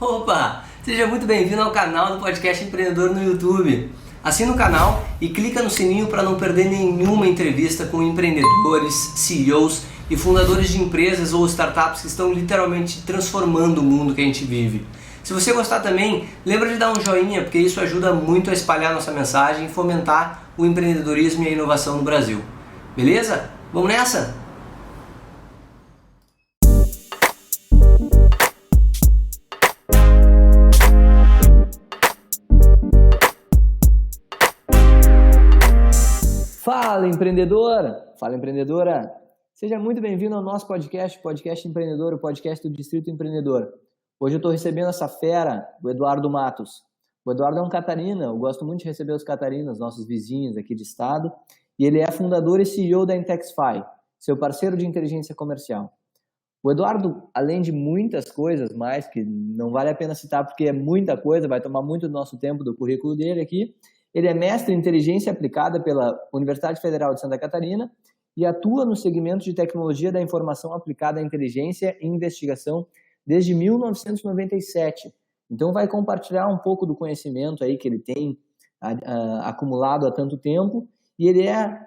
Opa! Seja muito bem-vindo ao canal do Podcast Empreendedor no YouTube. Assina o canal e clica no sininho para não perder nenhuma entrevista com empreendedores, CEOs e fundadores de empresas ou startups que estão literalmente transformando o mundo que a gente vive. Se você gostar também, lembra de dar um joinha, porque isso ajuda muito a espalhar nossa mensagem e fomentar o empreendedorismo e a inovação no Brasil. Beleza? Vamos nessa? Fala, empreendedor! Fala, empreendedora! Seja muito bem-vindo ao nosso Podcast Empreendedor, o podcast do Distrito Empreendedor. Hoje eu estou recebendo essa fera, o Eduardo Matos. O Eduardo é um catarina, eu gosto muito de receber os catarinas, nossos vizinhos aqui de estado, e ele é fundador e CEO da Intexify, seu parceiro de inteligência comercial. O Eduardo, além de muitas coisas mais, que não vale a pena citar porque é muita coisa, vai tomar muito do nosso tempo do currículo dele aqui, ele é mestre em inteligência aplicada pela Universidade Federal de Santa Catarina e atua no segmento de tecnologia da informação aplicada à inteligência e investigação desde 1997. Então vai compartilhar um pouco do conhecimento aí que ele tem acumulado há tanto tempo, e ele é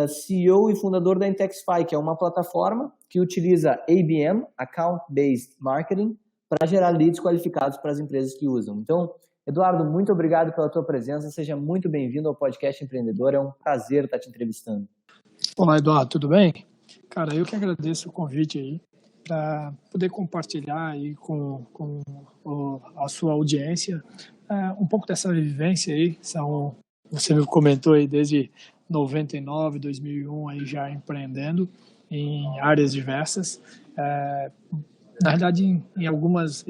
CEO e fundador da Intexify, que é uma plataforma que utiliza ABM, Account Based Marketing, para gerar leads qualificados para as empresas que usam. Então, Eduardo, muito obrigado pela tua presença, seja muito bem-vindo ao Podcast Empreendedor, é um prazer estar te entrevistando. Olá, Eduardo, tudo bem? Cara, eu que agradeço o convite aí para poder compartilhar aí com a sua audiência um pouco dessa vivência aí. Você me comentou aí desde 99, 2001 aí já empreendendo em áreas diversas. Na verdade, em algumas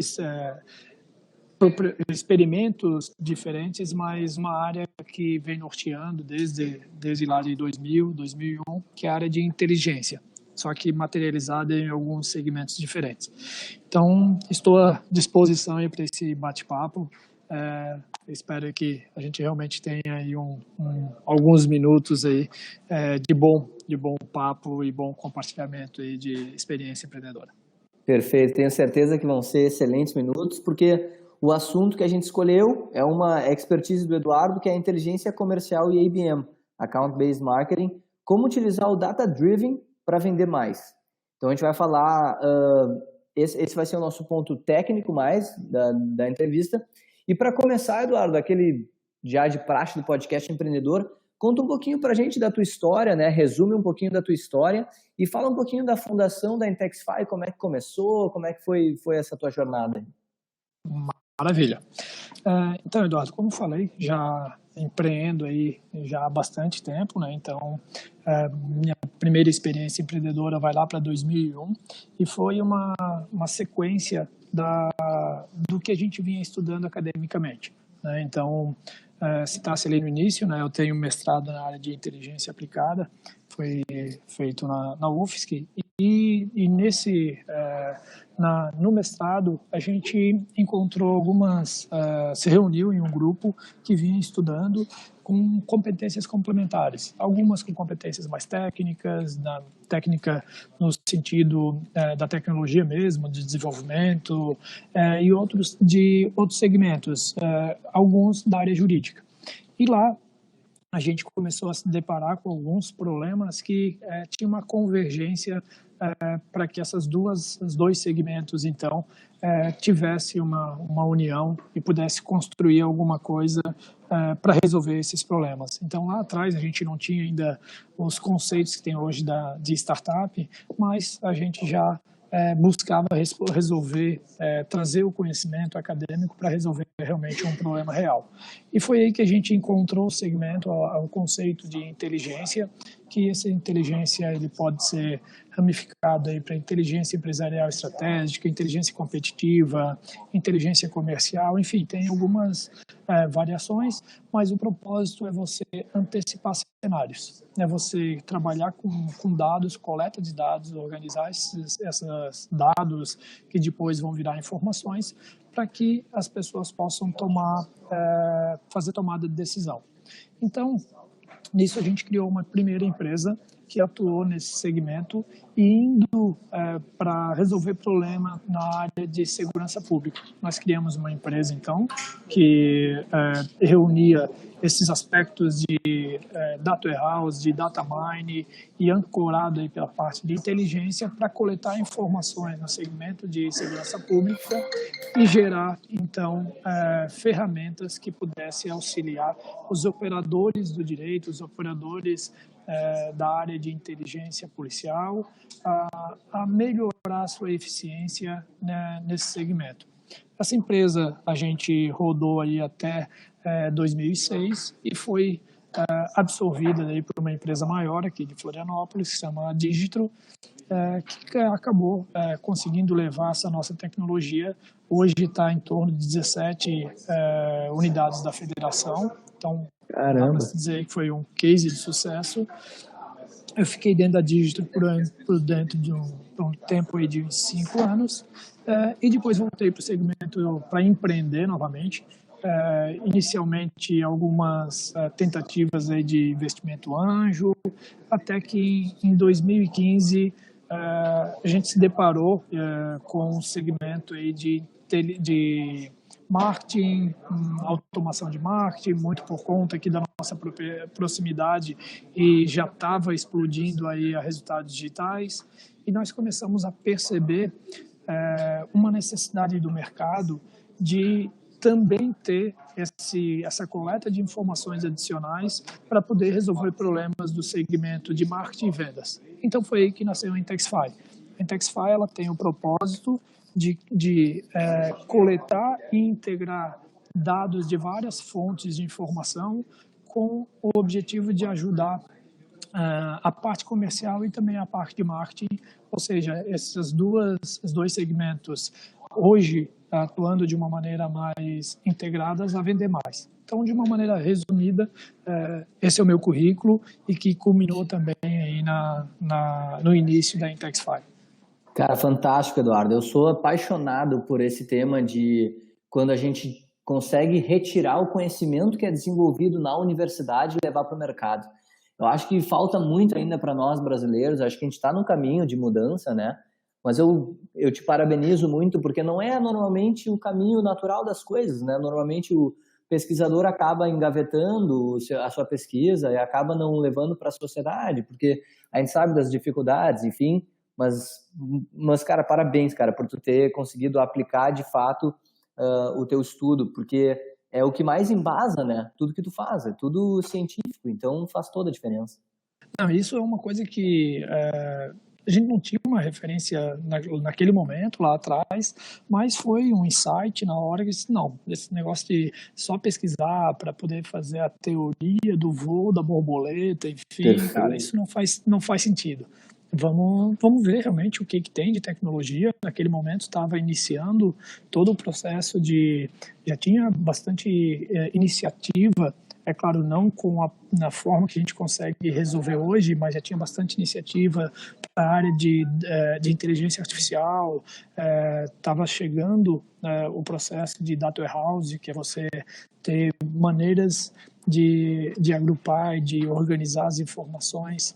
experimentos diferentes, mas uma área que vem norteando desde lá de 2000, 2001, que é a área de inteligência, só que materializada em alguns segmentos diferentes. Então, estou à disposição para esse bate-papo. Espero que a gente realmente tenha aí alguns minutos aí de bom papo e bom compartilhamento aí de experiência empreendedora. Perfeito, tenho certeza que vão ser excelentes minutos, porque o assunto que a gente escolheu é uma expertise do Eduardo, que é a inteligência comercial e ABM, Account Based Marketing, como utilizar o Data Driven para vender mais. Então a gente vai falar, esse vai ser o nosso ponto técnico mais da entrevista. E para começar, Eduardo, aquele já de praxe do Podcast Empreendedor, conta um pouquinho para a gente da tua história, né? Resume um pouquinho da tua história e fala um pouquinho da fundação da Intexify, como é que começou, como é que foi essa tua jornada. Maravilha. Então, Eduardo, como falei, já empreendo aí já há bastante tempo, né? Então, minha primeira experiência empreendedora vai lá para 2001 e foi uma sequência do que a gente vinha estudando academicamente, né? Então, citasse ali no início, né? Eu tenho mestrado na área de inteligência aplicada, foi feito na UFSC, e no mestrado a gente encontrou se reuniu em um grupo que vinha estudando com competências complementares, algumas com competências mais técnicas, técnica no sentido da tecnologia mesmo, de desenvolvimento, e outros de outros segmentos, alguns da área jurídica. E lá a gente começou a se deparar com alguns problemas que tinha uma convergência para que os dois segmentos, então, tivesse uma união e pudesse construir alguma coisa para resolver esses problemas. Então, lá atrás, a gente não tinha ainda os conceitos que tem hoje de startup, mas a gente já buscava resolver, trazer o conhecimento acadêmico para resolver realmente um problema real. E foi aí que a gente encontrou o segmento, o conceito de inteligência, que essa inteligência ele pode ser ramificado aí para inteligência empresarial estratégica, inteligência competitiva, inteligência comercial, enfim, tem algumas variações, mas o propósito é você antecipar cenários, é você trabalhar com dados, coleta de dados, organizar esses dados que depois vão virar informações para que as pessoas possam fazer tomada de decisão. Então, nisso a gente criou uma primeira empresa que atuou nesse segmento e indo para resolver problema na área de segurança pública. Nós criamos uma empresa, então, que reunia esses aspectos de data warehouse, de data mine e ancorado aí pela parte de inteligência para coletar informações no segmento de segurança pública e gerar, então, ferramentas que pudessem auxiliar os operadores do direito, os operadores da área de inteligência policial a melhorar a sua eficiência, né, nesse segmento. Essa empresa a gente rodou aí até 2006 e foi absorvida aí por uma empresa maior aqui de Florianópolis, que se chama Digitro, que acabou conseguindo levar essa nossa tecnologia. Hoje está em torno de 17 unidades da federação, então dá para dizer que foi um case de sucesso. Eu fiquei dentro da Digitro por dentro de um tempo aí de 5 anos e depois voltei para o segmento para empreender novamente. Inicialmente algumas tentativas aí de investimento anjo, até que em 2015 a gente se deparou com um segmento aí de marketing, automação de marketing, muito por conta aqui da nossa proximidade e já estava explodindo aí a resultados digitais e nós começamos a perceber uma necessidade do mercado de também ter essa coleta de informações adicionais para poder resolver problemas do segmento de marketing e vendas. Então foi aí que nasceu a Intexify. A Intexify ela tem o propósito de coletar e integrar dados de várias fontes de informação com o objetivo de ajudar a parte comercial e também a parte de marketing, ou seja, esses dois segmentos hoje atuando de uma maneira mais integradas a vender mais. Então, de uma maneira resumida, esse é o meu currículo e que culminou também aí no início da Intexify. Cara, fantástico, Eduardo. Eu sou apaixonado por esse tema de quando a gente consegue retirar o conhecimento que é desenvolvido na universidade e levar para o mercado. Eu acho que falta muito ainda para nós brasileiros, acho que a gente está no caminho de mudança, né? Mas eu te parabenizo muito, porque não é normalmente o caminho natural das coisas, né? Normalmente o pesquisador acaba engavetando a sua pesquisa e acaba não levando para a sociedade, porque a gente sabe das dificuldades, enfim, mas, cara, parabéns, cara, por tu ter conseguido aplicar, de fato, o teu estudo, porque é o que mais embasa, né? Tudo que tu faz, é tudo científico, então faz toda a diferença. Não, isso é uma coisa que a gente não tinha uma referência naquele momento, lá atrás, mas foi um insight na hora que disse, não, esse negócio de só pesquisar para poder fazer a teoria do voo da borboleta, enfim, perfeito. Cara, isso não faz sentido. Vamos ver realmente o que tem de tecnologia. Naquele momento estava iniciando todo o processo já tinha bastante iniciativa, é claro, não na forma que a gente consegue resolver hoje, mas já tinha bastante iniciativa na área de inteligência artificial, estava chegando o processo de data warehouse, que é você ter maneiras de agrupar e de organizar as informações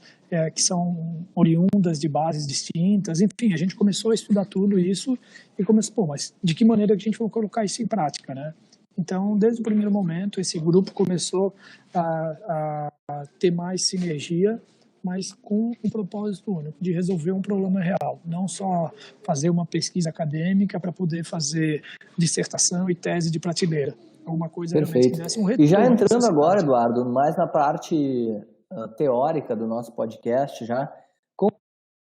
que são oriundas de bases distintas. Enfim, a gente começou a estudar tudo isso e começou, mas de que maneira que a gente vai colocar isso em prática, né? Então, desde o primeiro momento, esse grupo começou a ter mais sinergia, mas com um propósito único, de resolver um problema real. Não só fazer uma pesquisa acadêmica para poder fazer dissertação e tese de prateleira. Alguma coisa realmente que desse um retorno. E já entrando agora, Eduardo, mais na parte teórica do nosso podcast, como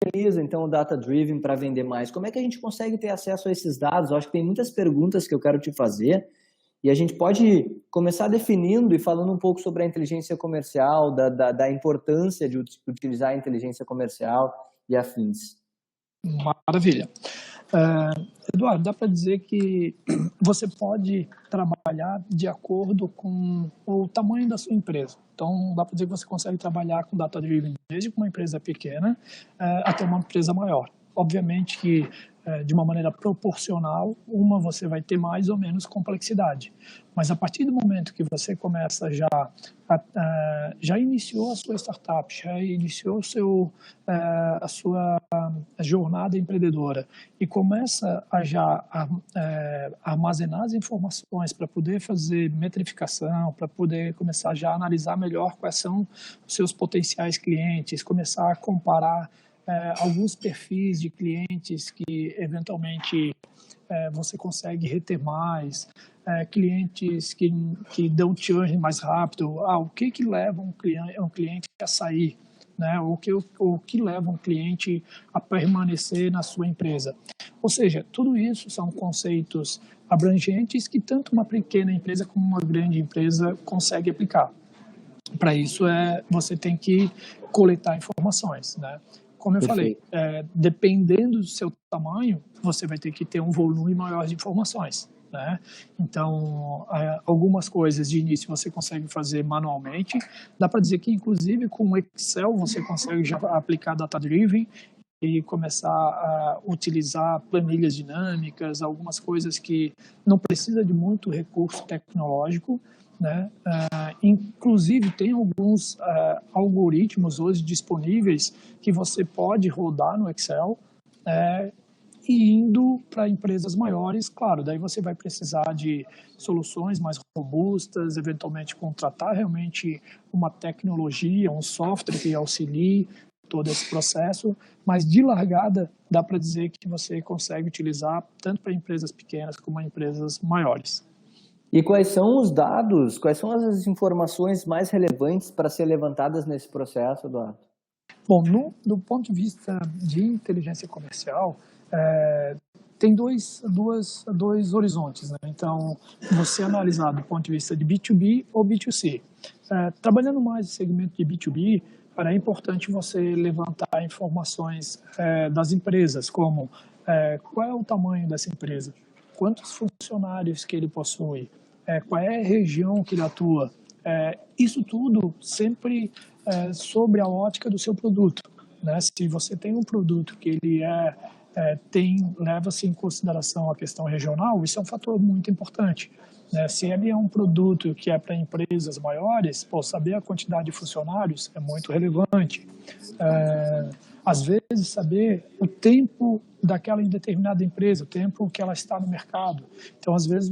utiliza então o Data Driven para vender mais? Como é que a gente consegue ter acesso a esses dados? Eu acho que tem muitas perguntas que eu quero te fazer. E a gente pode começar definindo e falando um pouco sobre a inteligência comercial, da importância de utilizar a inteligência comercial e afins. Maravilha. Eduardo, dá para dizer que você pode trabalhar de acordo com o tamanho da sua empresa. Então, dá para dizer que você consegue trabalhar com data-driven desde uma empresa pequena até uma empresa maior. obviamente que de uma maneira proporcional, você vai ter mais ou menos complexidade. Mas a partir do momento que você começa já iniciou a sua startup, já iniciou a sua jornada empreendedora e começa a armazenar as informações para poder fazer metrificação, para poder começar já a analisar melhor quais são os seus potenciais clientes, começar a comparar alguns perfis de clientes que eventualmente você consegue reter mais, clientes que dão churn mais rápido. O que leva um cliente a sair? Né? O que leva um cliente a permanecer na sua empresa? Ou seja, tudo isso são conceitos abrangentes que tanto uma pequena empresa como uma grande empresa consegue aplicar. Para isso, você tem que coletar informações, né? Como eu falei, dependendo do seu tamanho, você vai ter que ter um volume maior de informações, né? Então, algumas coisas de início você consegue fazer manualmente. Dá para dizer que, inclusive, com o Excel você consegue já aplicar Data Driven e começar a utilizar planilhas dinâmicas, algumas coisas que não precisa de muito recurso tecnológico, né? Inclusive, tem alguns algoritmos hoje disponíveis que você pode rodar no Excel e indo para empresas maiores, claro, daí você vai precisar de soluções mais robustas, eventualmente contratar realmente uma tecnologia, um software que auxilie todo esse processo, mas de largada dá para dizer que você consegue utilizar tanto para empresas pequenas como para empresas maiores. E quais são os dados, quais são as informações mais relevantes para ser levantadas nesse processo, Eduardo? Bom, do ponto de vista de inteligência comercial, tem dois horizontes, né? Então, você analisar do ponto de vista de B2B ou B2C. Trabalhando mais no segmento de B2B, é importante você levantar informações das empresas, como qual é o tamanho dessa empresa, quantos funcionários que ele possui, qual é a região que ele atua. Isso tudo sempre sobre a ótica do seu produto, né? Se você tem um produto que ele leva-se em consideração a questão regional, isso é um fator muito importante, né? Se ele é um produto que é para empresas maiores, saber a quantidade de funcionários é muito relevante. Às vezes, saber o tempo daquela determinada empresa, o tempo que ela está no mercado. Então, às vezes,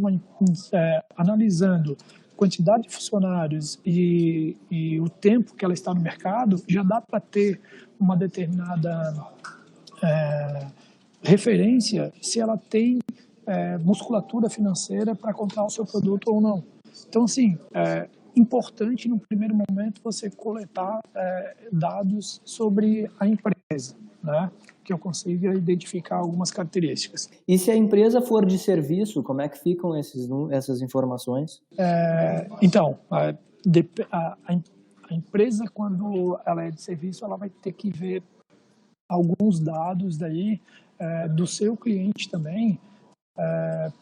analisando quantidade de funcionários e o tempo que ela está no mercado, já dá para ter uma determinada referência se ela tem musculatura financeira para comprar o seu produto ou não. Então, assim, importante no primeiro momento você coletar dados sobre a empresa, né? Que eu consiga identificar algumas características. E se a empresa for de serviço, como é que ficam essas informações? Então, a empresa, quando ela é de serviço, ela vai ter que ver alguns dados daí do seu cliente também,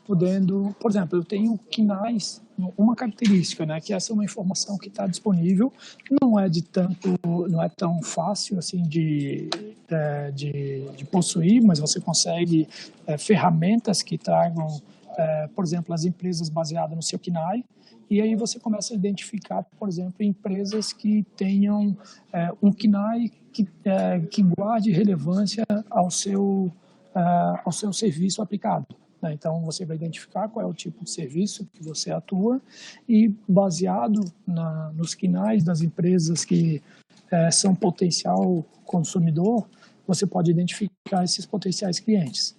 podendo, por exemplo, eu tenho KNAIs, uma característica, né, que essa é uma informação que está disponível, não é tão fácil assim de possuir, mas você consegue ferramentas que tragam, por exemplo, as empresas baseadas no seu KNAI, e aí você começa a identificar, por exemplo, empresas que tenham um KNAI que guarde relevância ao seu serviço aplicado. Então, você vai identificar qual é o tipo de serviço que você atua e, baseado nos KNAIs das empresas que são potencial consumidor, você pode identificar esses potenciais clientes.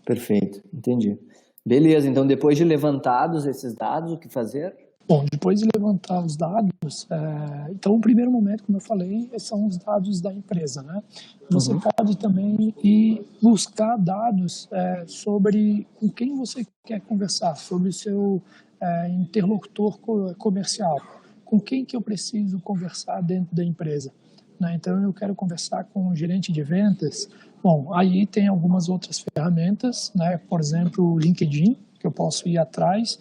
Perfeito, entendi. Beleza, então depois de levantados esses dados, o que fazer? Bom, depois de levantar os dados, então o primeiro momento, como eu falei, são os dados da empresa, né? Você pode também ir buscar dados sobre com quem você quer conversar, sobre o seu interlocutor comercial, com quem que eu preciso conversar dentro da empresa, né? Então eu quero conversar com o gerente de vendas. Bom, aí tem algumas outras ferramentas, né? Por exemplo, o LinkedIn, que eu posso ir atrás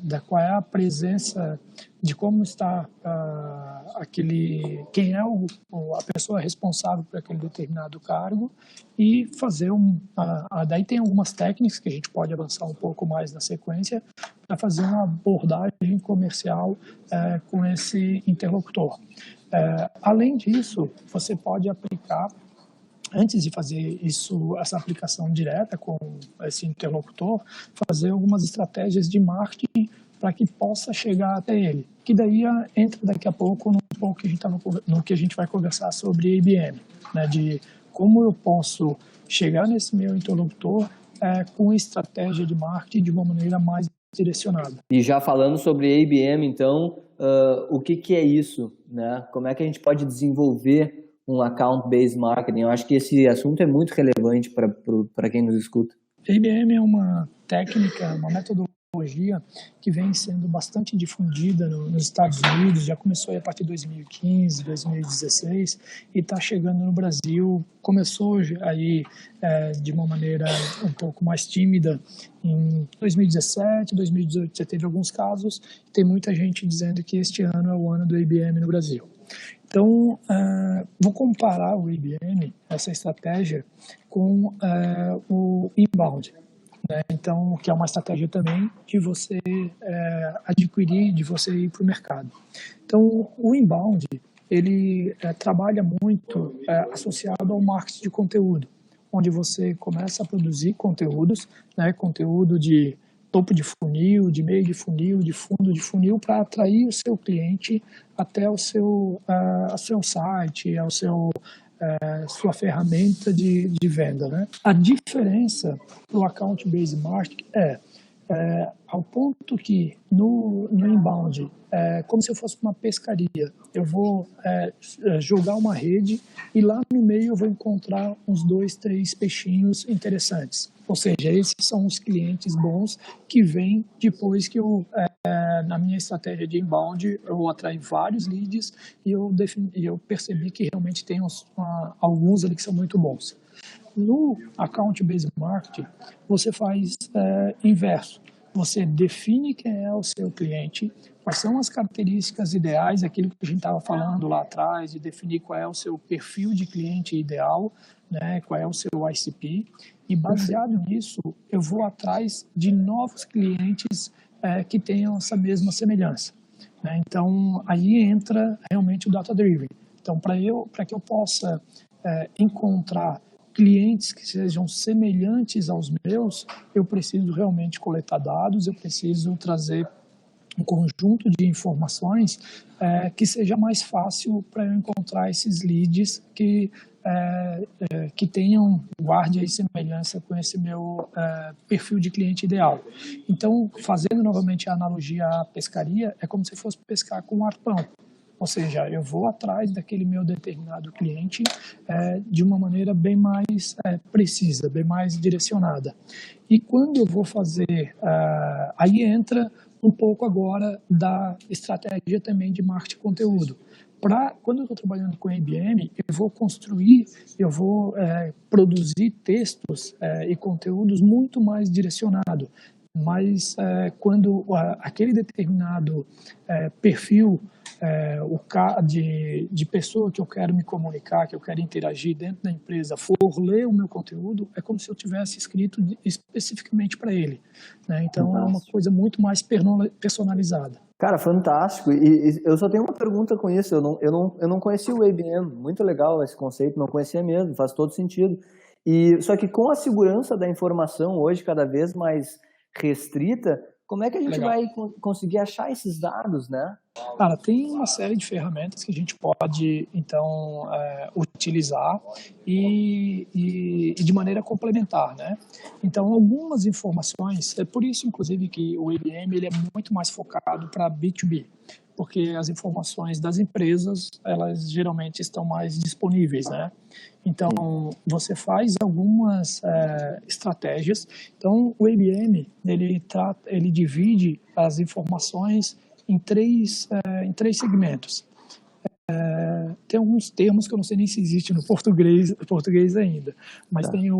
da qual é a presença, de como está quem é a pessoa responsável por aquele determinado cargo, e fazer daí tem algumas técnicas que a gente pode avançar um pouco mais na sequência para fazer uma abordagem comercial com esse interlocutor. Além disso, você pode aplicar, antes de fazer essa aplicação direta com esse interlocutor, fazer algumas estratégias de marketing para que possa chegar até ele. Que daí entra daqui a pouco no que a gente vai conversar sobre IBM, né, de como eu posso chegar nesse meu interlocutor com estratégia de marketing de uma maneira mais direcionada. E já falando sobre IBM, então, o que é isso, né? Como é que a gente pode desenvolver um account-based marketing? Eu acho que esse assunto é muito relevante para quem nos escuta. A IBM é uma técnica, uma metodologia que vem sendo bastante difundida nos Estados Unidos, já começou a partir de 2015, 2016 e está chegando no Brasil. Começou aí de uma maneira um pouco mais tímida em 2017, 2018 já teve alguns casos, tem muita gente dizendo que este ano é o ano do IBM no Brasil. Então, vou comparar o IBM, essa estratégia, com o inbound, né? Então, que é uma estratégia também de você adquirir, de você ir para o mercado. Então, o inbound, ele trabalha muito associado ao marketing de conteúdo, onde você começa a produzir conteúdos, né? Conteúdo de topo de funil, de meio de funil, de fundo de funil, para atrair o seu cliente até o seu site, sua ferramenta de venda, né? A diferença do account-based marketing ao ponto que no inbound, como se eu fosse uma pescaria, eu vou jogar uma rede e lá no meio eu vou encontrar uns 2, 3 peixinhos interessantes. Ou seja, esses são os clientes bons que vêm depois que na minha estratégia de inbound, eu atraí vários leads e eu percebi que realmente tem alguns ali que são muito bons. No account-based marketing, você faz inverso. Você define quem é o seu cliente, quais são as características ideais, aquilo que a gente estava falando lá atrás, de definir qual é o seu perfil de cliente ideal, né, qual é o seu ICP, e baseado nisso, eu vou atrás de novos clientes que tenham essa mesma semelhança, né? Então, aí entra realmente o data-driven. Então, para que eu possa encontrar clientes que sejam semelhantes aos meus, eu preciso realmente coletar dados, eu preciso trazer um conjunto de informações que seja mais fácil para eu encontrar esses leads que guarde aí semelhança com esse meu perfil de cliente ideal. Então, fazendo novamente a analogia à pescaria, é como se fosse pescar com um arpão. Ou seja, eu vou atrás daquele meu determinado cliente de uma maneira bem mais precisa, bem mais direcionada. E quando eu vou fazer, aí entra um pouco agora da estratégia também de marketing de conteúdo. Quando eu estou trabalhando com a IBM, eu vou produzir textos e conteúdos muito mais direcionados. Mas quando aquele determinado perfil de pessoa que eu quero me comunicar, que eu quero interagir dentro da empresa, for ler o meu conteúdo, é como se eu tivesse escrito especificamente para ele, né? Então, fantástico. É uma coisa muito mais personalizada. Cara, fantástico. E eu só tenho uma pergunta com isso. Eu não conhecia o IBM. Muito legal esse conceito, não conhecia mesmo, faz todo sentido. Só que com a segurança da informação hoje cada vez mais restrita, como é que a gente vai conseguir achar esses dados, né? Cara, tem uma série de ferramentas que a gente pode, então, utilizar e de maneira complementar, né? Então, algumas informações, é por isso, inclusive, que o IBM ele é muito mais focado para B2B, porque as informações das empresas, elas geralmente estão mais disponíveis, né? Então, você faz algumas estratégias. Então, o IBM, ele divide as informações em três segmentos. Tem alguns termos que eu não sei nem se existe no português ainda, mas tem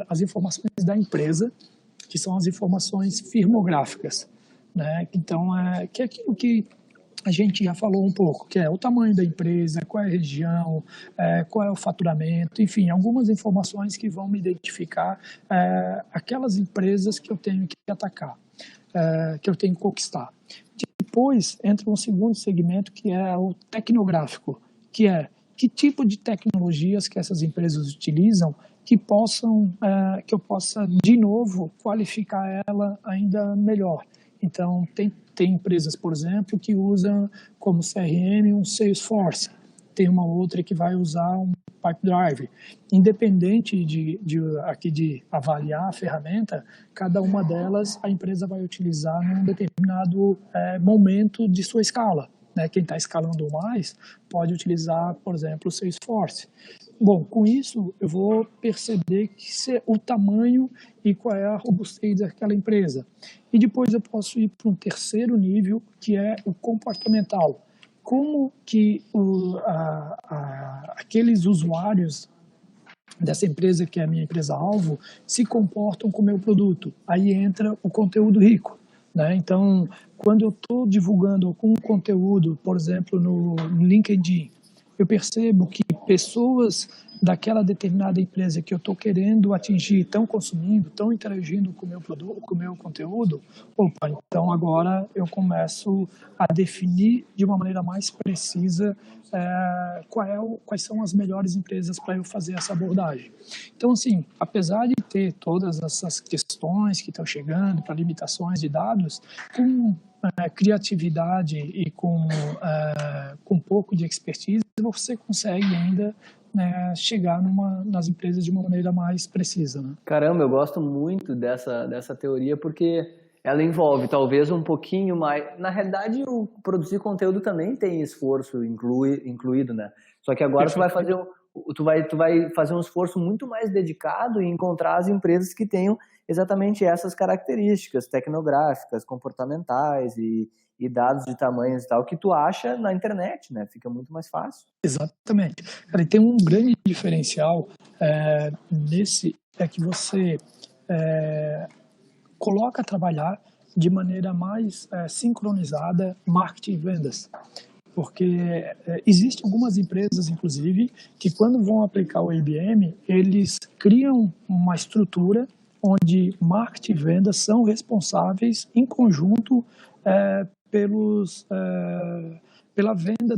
as informações da empresa, que são as informações firmográficas, né? Então, que é aquilo que a gente já falou um pouco, que é o tamanho da empresa, qual é a região, qual é o faturamento, enfim, algumas informações que vão me identificar aquelas empresas que eu tenho que atacar, que eu tenho que conquistar. Depois entra um segundo segmento, que é o tecnográfico, que é que tipo de tecnologias que essas empresas utilizam que eu possa, de novo, qualificar ela ainda melhor. Então, tem empresas, por exemplo, que usam como CRM um Salesforce. Tem uma outra que vai usar um Pipedrive. Independente de avaliar a ferramenta, cada uma delas a empresa vai utilizar num determinado momento de sua escala. Né? Quem está escalando mais pode utilizar, por exemplo, o Salesforce. Bom, com isso eu vou perceber o tamanho e qual é a robustez daquela empresa. E depois eu posso ir para um terceiro nível, que é o comportamental. Como que aqueles usuários dessa empresa, que é a minha empresa-alvo, se comportam com o meu produto. Aí entra o conteúdo rico. Né? Então, quando eu estou divulgando algum conteúdo, por exemplo, no LinkedIn, eu percebo que pessoas daquela determinada empresa que eu estou querendo atingir estão consumindo, estão interagindo com o meu produto, com o meu conteúdo, opa, então agora eu começo a definir de uma maneira mais precisa quais são as melhores empresas para eu fazer essa abordagem. Então, assim, apesar de ter todas essas questões que estão chegando para limitações de dados, com criatividade e com um pouco de expertise, você consegue ainda chegar nas empresas de uma maneira mais precisa. Né? Caramba, eu gosto muito dessa teoria porque ela envolve talvez um pouquinho mais... Na realidade, o produzir conteúdo também tem esforço incluído, né? Só que agora tu vai fazer um esforço muito mais dedicado em encontrar as empresas que tenham exatamente essas características tecnográficas, comportamentais e dados de tamanhos e tal, que tu acha na internet, né? Fica muito mais fácil. Exatamente. Cara, e tem um grande diferencial nesse, é que você coloca a trabalhar de maneira mais sincronizada marketing e vendas. Porque existem algumas empresas, inclusive, que quando vão aplicar o IBM, eles criam uma estrutura onde marketing e vendas são responsáveis em conjunto pela venda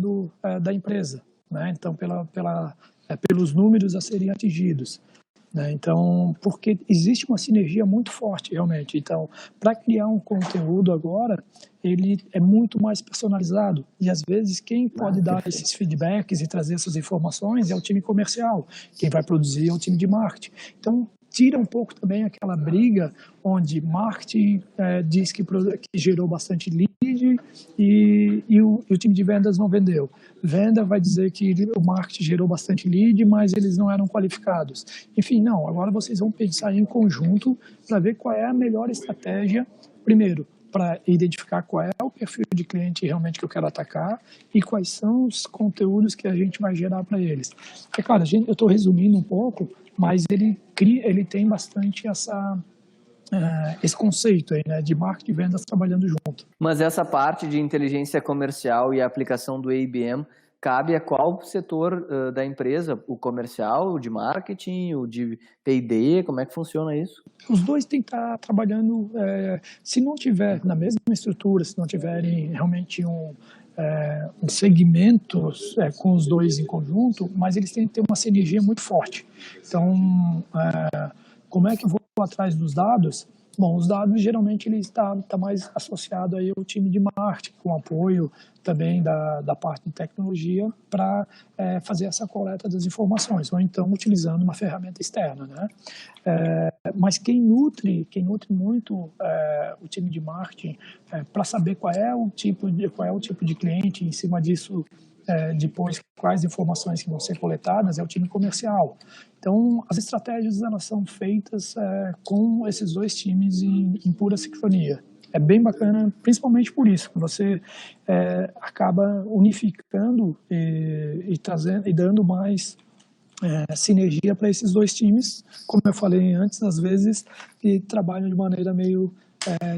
da empresa, né? Então, pelos números a serem atingidos. Né? Então, porque existe uma sinergia muito forte, realmente. Então, para criar um conteúdo agora, ele é muito mais personalizado. E, às vezes, quem pode dar esses feedbacks e trazer essas informações é o time comercial. Quem vai produzir é o time de marketing. Então, tira um pouco também aquela briga onde marketing diz que gerou bastante lead e o time de vendas não vendeu. Venda vai dizer que o marketing gerou bastante lead, mas eles não eram qualificados. Enfim, não, agora vocês vão pensar em conjunto para ver qual é a melhor estratégia, primeiro, para identificar qual é o perfil de cliente realmente que eu quero atacar e quais são os conteúdos que a gente vai gerar para eles. É claro, eu estou resumindo um pouco, mas ele tem bastante esse conceito aí, né, de marketing e vendas trabalhando junto. Mas essa parte de inteligência comercial e a aplicação do IBM cabe a qual setor da empresa? O comercial, o de marketing, o de P&D? Como é que funciona isso? Os dois têm que estar trabalhando, se não tiver na mesma estrutura, se não tiverem realmente um segmento com os dois em conjunto, mas eles têm que ter uma sinergia muito forte. Então, como é que eu vou atrás dos dados? Bom, os dados geralmente ele está mais associado aí ao time de marketing, com apoio também da parte de tecnologia para fazer essa coleta das informações, ou então utilizando uma ferramenta externa, né? Mas quem nutre muito o time de marketing para saber qual é o tipo de cliente, em cima disso depois quais informações que vão ser coletadas é o time comercial. Então as estratégias elas são feitas com esses dois times em pura sincronia. É bem bacana, principalmente por isso, que você acaba unificando e trazendo e dando mais sinergia para esses dois times, como eu falei antes, às vezes, que trabalham de maneira meio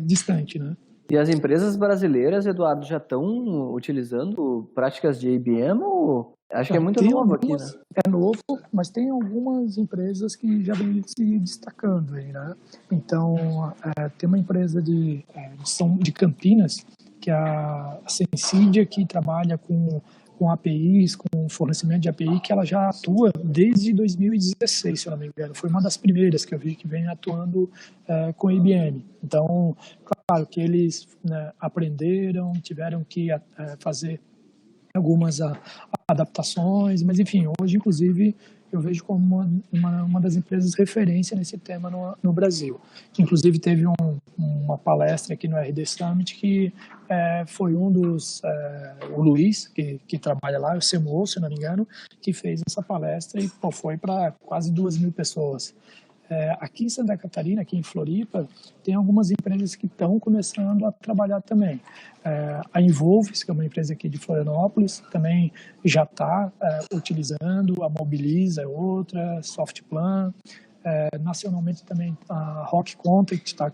distante, né? E as empresas brasileiras, Eduardo, já estão utilizando práticas de IBM ou acho que é muito Tem novo aqui, né? algumas, é novo, mas tem algumas empresas que já vêm se destacando aí, né? Então, tem uma empresa de Campinas, que é a Sensidia, que trabalha com APIs, com fornecimento de API, que ela já atua desde 2016, se eu não me engano. Foi uma das primeiras que eu vi que vem atuando com IBM. Então, claro que eles, né, aprenderam, tiveram que fazer algumas adaptações, mas enfim, hoje inclusive eu vejo como uma das empresas referência nesse tema no Brasil. Inclusive teve uma palestra aqui no RD Summit que foi um dos, o Luiz, que trabalha lá, o CMO, se não me engano, que fez essa palestra e foi para quase 2.000 pessoas. Aqui em Santa Catarina, aqui em Floripa, tem algumas empresas que estão começando a trabalhar também. A Involves, que é uma empresa aqui de Florianópolis, também já está utilizando, a Mobiliza é outra, Softplan, nacionalmente também a Rock Contact está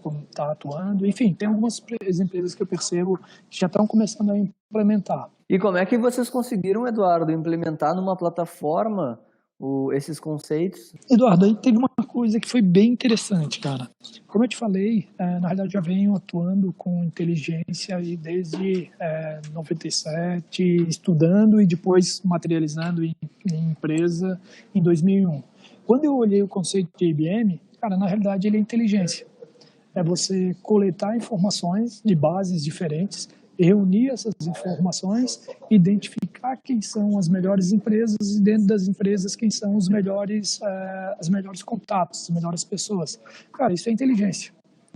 atuando. Enfim, tem algumas empresas que eu percebo que já estão começando a implementar. E como é que vocês conseguiram, Eduardo, implementar numa plataforma esses conceitos? Eduardo, aí teve uma coisa que foi bem interessante, cara. Como eu te falei, na realidade já venho atuando com inteligência aí desde 97, estudando e depois materializando em empresa em 2001. Quando eu olhei o conceito de IBM, cara, na realidade ele é inteligência. É você coletar informações de bases diferentes, reunir essas informações, identificar quem são as melhores empresas e dentro das empresas quem são os melhores contatos, as melhores pessoas. Cara, isso é inteligência.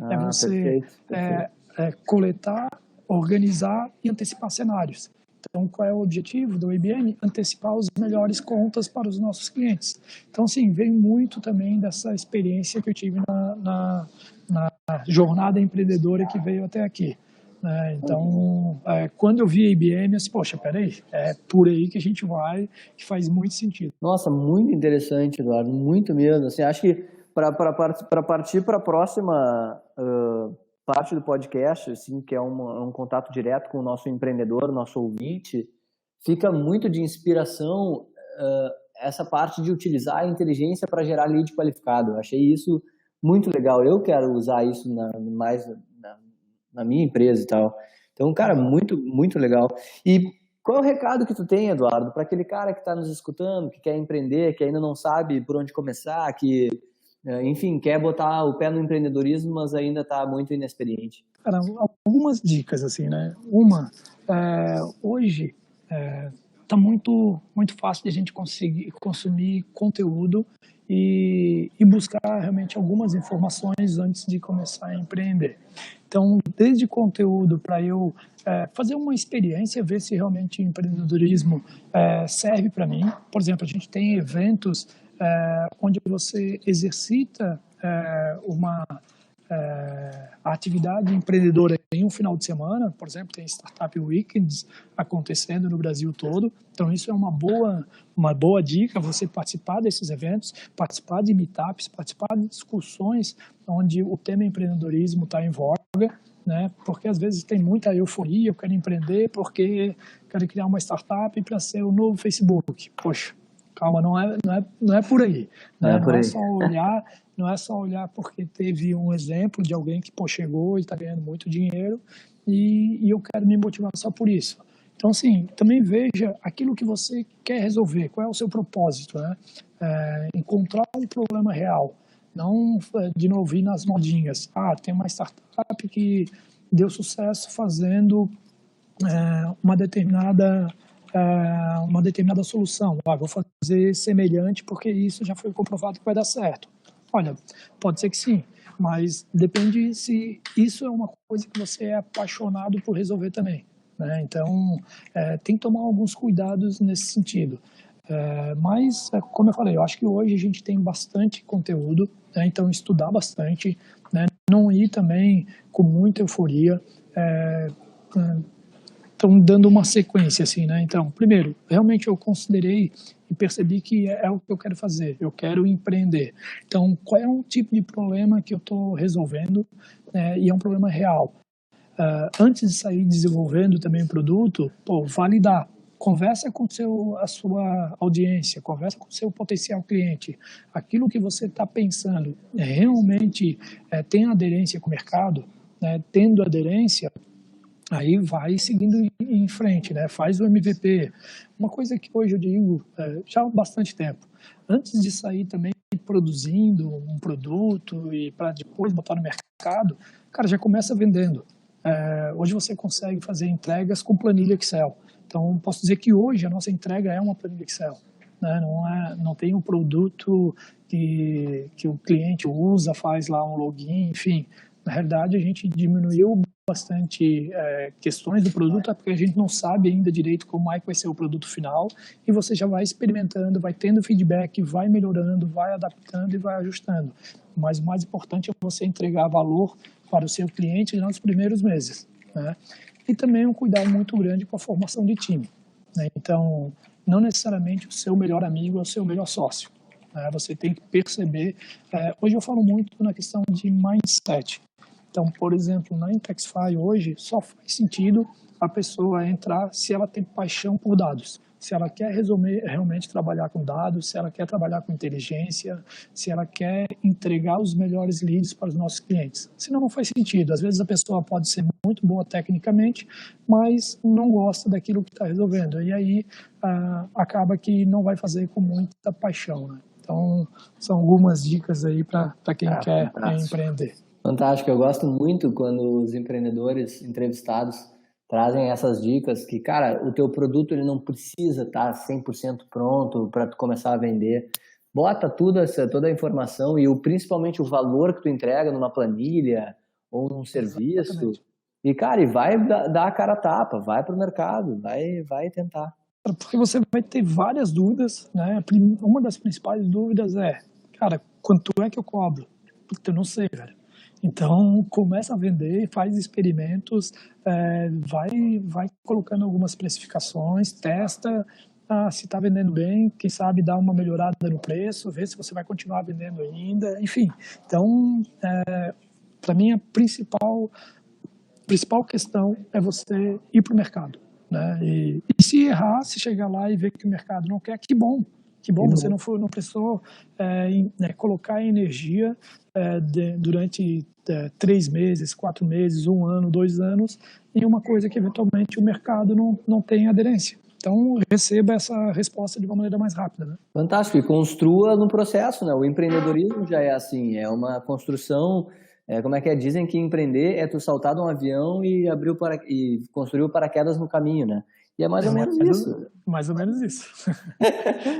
É você Perfeito. Coletar, organizar e antecipar cenários. Então, qual é o objetivo do IBM? Antecipar as melhores contas para os nossos clientes. Então, sim, vem muito também dessa experiência que eu tive na jornada empreendedora que veio até aqui. Então, quando eu vi a IBM, eu disse, poxa, peraí, é por aí que a gente vai, que faz muito sentido. Nossa, muito interessante, Eduardo, muito mesmo. Assim, acho que para partir para a próxima parte do podcast, assim, que é um contato direto com o nosso empreendedor, nosso ouvinte, fica muito de inspiração essa parte de utilizar a inteligência para gerar lead qualificado. Eu achei isso muito legal. Eu quero usar isso mais na minha empresa e tal. Então, cara, muito, muito legal. E qual é o recado que tu tem, Eduardo, para aquele cara que está nos escutando, que quer empreender, que ainda não sabe por onde começar, que, enfim, quer botar o pé no empreendedorismo, mas ainda está muito inexperiente? Cara, algumas dicas, assim, né? Hoje está muito, muito fácil de a gente conseguir consumir conteúdo e buscar realmente algumas informações antes de começar a empreender. Então, desde conteúdo para eu fazer uma experiência, ver se realmente empreendedorismo serve para mim. Por exemplo, a gente tem eventos onde você exercita a atividade empreendedora em um final de semana. Por exemplo, tem Startup Weekends acontecendo no Brasil todo. Então, isso é uma boa dica, você participar desses eventos, participar de meetups, participar de discussões onde o tema empreendedorismo está em voga, né? Porque às vezes tem muita euforia, eu quero empreender porque quero criar uma startup para ser o novo Facebook. Poxa, calma, não é por aí. Né? Não é só olhar porque teve um exemplo de alguém que chegou e está ganhando muito dinheiro e eu quero me motivar só por isso. Então, assim, também veja aquilo que você quer resolver, qual é o seu propósito, né? Encontrar um problema real, não, de novo, ir nas modinhas. Tem uma startup que deu sucesso fazendo uma determinada solução. Vou fazer semelhante porque isso já foi comprovado que vai dar certo. Olha, pode ser que sim, mas depende se isso é uma coisa que você é apaixonado por resolver também, né? Então, tem que tomar alguns cuidados nesse sentido. Mas, como eu falei, eu acho que hoje a gente tem bastante conteúdo, né? Então estudar bastante, né? Não ir também com muita euforia, estão dando uma sequência, assim, né? Então, primeiro, realmente eu considerei e percebi que é o que eu quero fazer, eu quero empreender. Então, qual é um tipo de problema que eu estou resolvendo, né, e é um problema real. Antes de sair desenvolvendo também o produto, validar. Conversa com a sua audiência, conversa com o seu potencial cliente. Aquilo que você está pensando realmente tem aderência com o mercado, né? Tendo aderência, aí vai seguindo em frente, né? Faz o MVP. Uma coisa que hoje eu digo já há bastante tempo, antes de sair também produzindo um produto e para depois botar no mercado, cara, já começa vendendo. Hoje você consegue fazer entregas com planilha Excel. Então, posso dizer que hoje a nossa entrega é uma planilha Excel. Né? Não tem um produto que o cliente usa, faz lá um login, enfim. Na realidade, a gente diminuiu bastante questões do produto, porque a gente não sabe ainda direito como é que vai ser o produto final, e você já vai experimentando, vai tendo feedback, vai melhorando, vai adaptando e vai ajustando. Mas o mais importante é você entregar valor para o seu cliente nos primeiros meses, né? E também um cuidado muito grande com a formação de time, né? Então, não necessariamente o seu melhor amigo é o seu melhor sócio, né? Você tem que perceber. Hoje eu falo muito na questão de mindset. Então, por exemplo, na Intexify hoje só faz sentido a pessoa entrar se ela tem paixão por dados. Se ela quer realmente trabalhar com dados, se ela quer trabalhar com inteligência, se ela quer entregar os melhores leads para os nossos clientes. Senão não faz sentido. Às vezes a pessoa pode ser muito boa tecnicamente, mas não gosta daquilo que está resolvendo. E aí acaba que não vai fazer com muita paixão, né? Então, são algumas dicas aí para quem quer empreender. Fantástico. Eu gosto muito quando os empreendedores entrevistados trazem essas dicas que, cara, o teu produto ele não precisa estar 100% pronto para tu começar a vender. Bota toda a informação e principalmente o valor que tu entrega numa planilha ou num serviço. Exatamente. E, cara, vai dar a cara a tapa, vai pro mercado, vai tentar. Porque você vai ter várias dúvidas, né? Uma das principais dúvidas é, cara, quanto é que eu cobro? Puta, eu não sei, velho. Então, começa a vender, faz experimentos, vai colocando algumas precificações, testa se está vendendo bem, quem sabe dá uma melhorada no preço, vê se você vai continuar vendendo ainda, enfim. Então, para mim, a principal questão é você ir para o mercado, né? E se errar, se chegar lá e ver que o mercado não quer, que bom. Que bom, você não precisou colocar energia durante 3 meses, 4 meses, 1 ano, 2 anos, em uma coisa que eventualmente o mercado não tem aderência. Então, receba essa resposta de uma maneira mais rápida, né? Fantástico, e construa no processo, né? O empreendedorismo já é assim, é uma construção, como é que é? Dizem que empreender é tu saltar de um avião e construir o paraquedas no caminho, né? E é mais ou menos isso. Mais ou menos isso.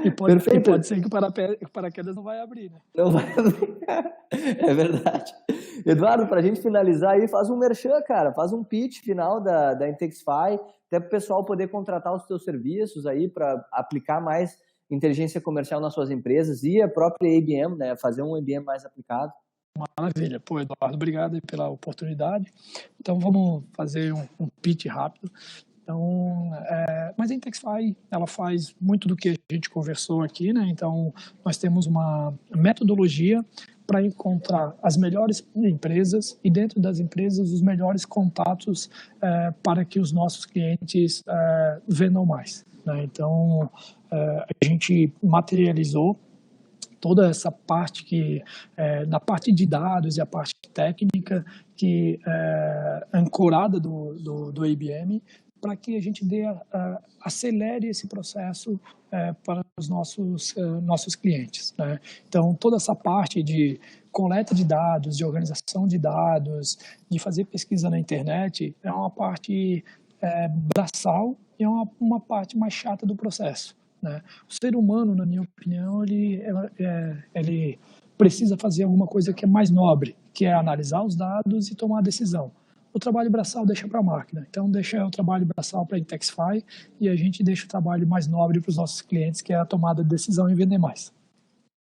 E pode ser que o paraquedas não vai abrir, né? Não vai abrir. É verdade. Eduardo, para a gente finalizar aí, faz um merchan, cara. Faz um pitch final da Intexify, até para o pessoal poder contratar os teus serviços aí para aplicar mais inteligência comercial nas suas empresas e a própria IBM, né? Fazer um IBM mais aplicado. Maravilha. Pô, Eduardo, obrigado aí pela oportunidade. Então, vamos fazer um pitch rápido. Então, mas a Intexify, ela faz muito do que a gente conversou aqui, né? Então, nós temos uma metodologia para encontrar as melhores empresas e dentro das empresas os melhores contatos para que os nossos clientes vendam mais, né? Então, a gente materializou toda essa parte da parte de dados e a parte técnica que ancorada do IBM, para que a gente acelere esse processo para os nossos clientes, né? Então, toda essa parte de coleta de dados, de organização de dados, de fazer pesquisa na internet, é uma parte braçal e é uma parte mais chata do processo, né? O ser humano, na minha opinião, ele precisa fazer alguma coisa que é mais nobre, que é analisar os dados e tomar a decisão. O trabalho braçal deixa para a máquina. Então, deixa o trabalho braçal para a Intexify e a gente deixa o trabalho mais nobre para os nossos clientes, que é a tomada de decisão em vender mais.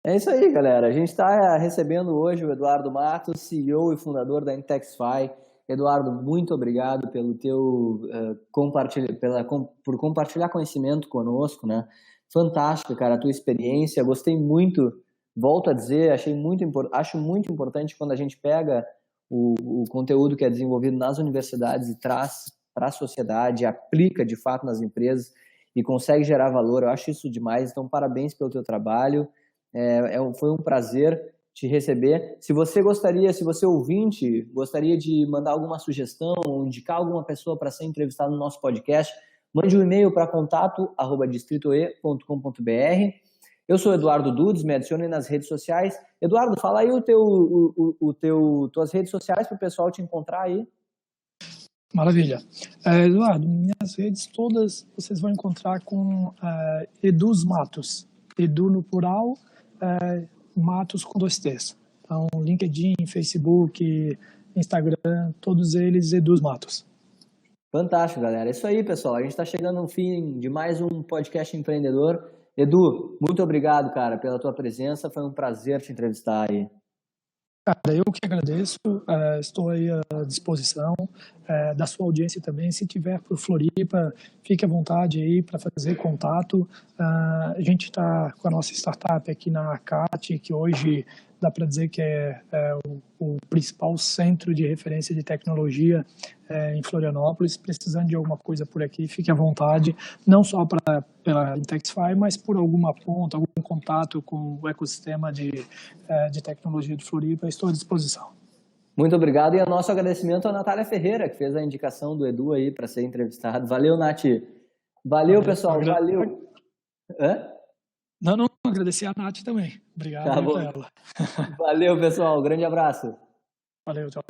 É isso aí, galera. A gente está recebendo hoje o Eduardo Matos, CEO e fundador da Intexify. Eduardo, muito obrigado pelo teu por compartilhar conhecimento conosco, né? fantástica, cara, a tua experiência. Gostei muito, volto a dizer, acho muito importante quando a gente pega o conteúdo que é desenvolvido nas universidades e traz para a sociedade, aplica de fato nas empresas e consegue gerar valor. Eu acho isso demais. Então, parabéns pelo teu trabalho. Foi um prazer te receber. Se você ouvinte, gostaria de mandar alguma sugestão ou indicar alguma pessoa para ser entrevistada no nosso podcast, mande um e-mail para contato@distritoe.com.br. Eu sou Eduardo Dudes, me adicione nas redes sociais. Eduardo, fala aí tuas redes sociais para o pessoal te encontrar aí. Maravilha. Eduardo, minhas redes todas vocês vão encontrar com Eduz Matos. Edu no plural, Matos com 2 T's. Então, LinkedIn, Facebook, Instagram, todos eles Eduz Matos. Fantástico, galera. É isso aí, pessoal. A gente está chegando no fim de mais um podcast empreendedor. Edu, muito obrigado, cara, pela tua presença. Foi um prazer te entrevistar aí. Cara, eu que agradeço, estou aí à disposição da sua audiência também. Se tiver por Floripa, fique à vontade aí para fazer contato. A gente está com a nossa startup aqui na CAT, que hoje dá para dizer que é o principal centro de referência de tecnologia em Florianópolis. Precisando de alguma coisa por aqui, fique à vontade, não só pela Intexify, mas por alguma ponta, algum contato com o ecossistema de tecnologia de Floripa, estou à disposição. Muito obrigado e o nosso agradecimento à Natália Ferreira, que fez a indicação do Edu aí para ser entrevistado. Valeu, Nath. Valeu, pessoal. Valeu. Hã? Não, agradecer a Nath também. Obrigado Tá bom. pra ela. Valeu, pessoal. Grande abraço. Valeu, tchau.